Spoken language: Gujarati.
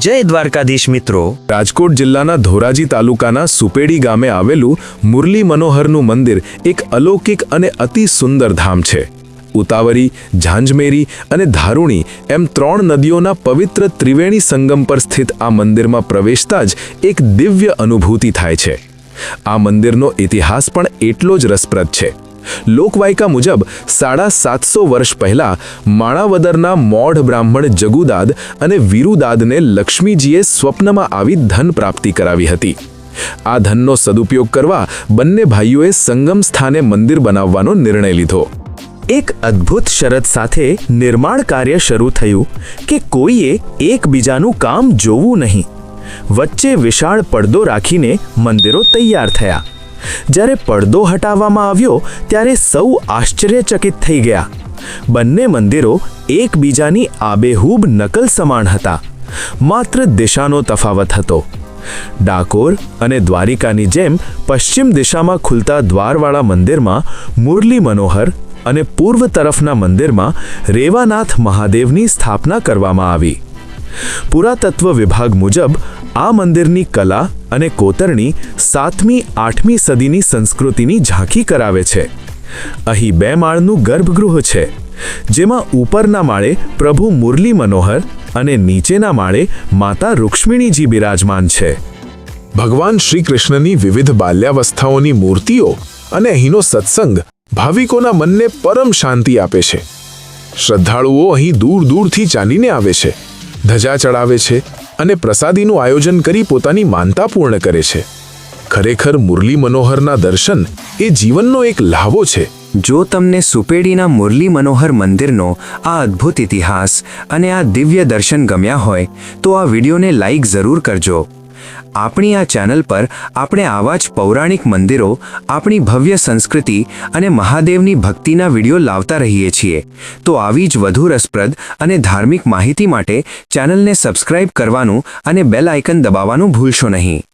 જય દ્વારકાધીશ મિત્રો। રાજકોટ જિલ્લાના ધોરાજી તાલુકાના સુપેડી ગામે આવેલું મુરલી મનોહરનું મંદિર એક અલૌકિક અને અતિ સુંદર ધામ છે। ઉતાવરી, ઝાંઝમેરી અને ધારુણી એમ 3 નદીઓના પવિત્ર ત્રિવેણી સંગમ પર સ્થિત આ મંદિરમાં પ્રવેશતા જ એક દિવ્ય અનુભૂતિ થાય છે। આ મંદિરનો ઇતિહાસ પણ એટલો જ રસપ્રદ છે। લોકવાયકા મુજબ 750 વર્ષ પહેલા માણાવદરના મોઢ બ્રાહ્મણ જગુદાદ અને વીરુદાદને લક્ષ્મીજીએ સ્વપ્નમાં આવી ધન પ્રાપ્તિ કરાવી હતી। આ ધનનો સદુપયોગ કરવા બંને ભાઈઓએ સંગમ સ્થાને મંદિર બનાવવાનો નિર્ણય લીધો। એક અદ્ભુત શરત સાથે નિર્માણ કાર્ય શરૂ થયું કે કોઈએ એકબીજાનું કામ જોવું નહીં। વચ્ચે વિશાળ પડદો રાખીને મંદિરો તૈયાર થયા। જ્યારે પડદો હટાવવામાં આવ્યો ત્યારે સૌ આશ્ચર્યચકિત થઈ ગયા। બંને મંદિરો એકબીજાની આબેહૂબ નકલ સમાન હતા, માત્ર દિશાનો તફાવત હતો। ડાકોર અને દ્વારિકાની જેમ પશ્ચિમ દિશામાં ખુલતા દ્વારવાળા મંદિરમાં મુરલી મનોહર અને પૂર્વ તરફના મંદિરમાં રેવાનાથ મહાદેવની સ્થાપના કરવામાં આવી। પુરાતત્વ વિભાગ મુજબ આ મંદિરની કલા અને કોતરણી 7મી-8મી સદીની સંસ્કૃતિની ઝાંખી કરાવે છે। અહીં 2 માળનું ગર્ભગૃહ છે, જેમાં ઉપરના માળે પ્રભુ મુરલી મનોહર અને નીચેના માળે માતા રૂક્ષ્મિણીજી બિરાજમાન છે। ભગવાન શ્રી કૃષ્ણની વિવિધ બાલ્યાવસ્થાઓની મૂર્તિઓ અને અહીંનો સત્સંગ ભાવિકોના મનને પરમ શાંતિ આપે છે। શ્રદ્ધાળુઓ અહીં દૂર દૂરથી ચાલીને આવે છે, ધજા ચડાવે છે અને પ્રસાદીનું આયોજન કરી પોતાની માનતા પૂર્ણ કરે છે। ખરેખર મુરલી મનોહરના દર્શન એ જીવનનો એક લહાવો છે। જો તમને સુપેડીના મુરલી મનોહર મંદિરનો આ અદ્ભુત ઇતિહાસ અને આ દિવ્ય દર્શન ગમ્યા હોય તો આ વિડીયોને લાઈક જરૂર કરજો। આપણી આ ચેનલ પર આપણે આવા જ પૌરાણિક મંદિરો, આપણી ભવ્ય સંસ્કૃતિ અને મહાદેવની ભક્તિના વિડીયો લાવતા રહીએ છીએ। તો આવી જ વધુ રસપ્રદ અને ધાર્મિક માહિતી માટે ચેનલને સબસ્ક્રાઇબ કરવાનું અને બેલ આઇકન દબાવવાનું ભૂલશો નહીં।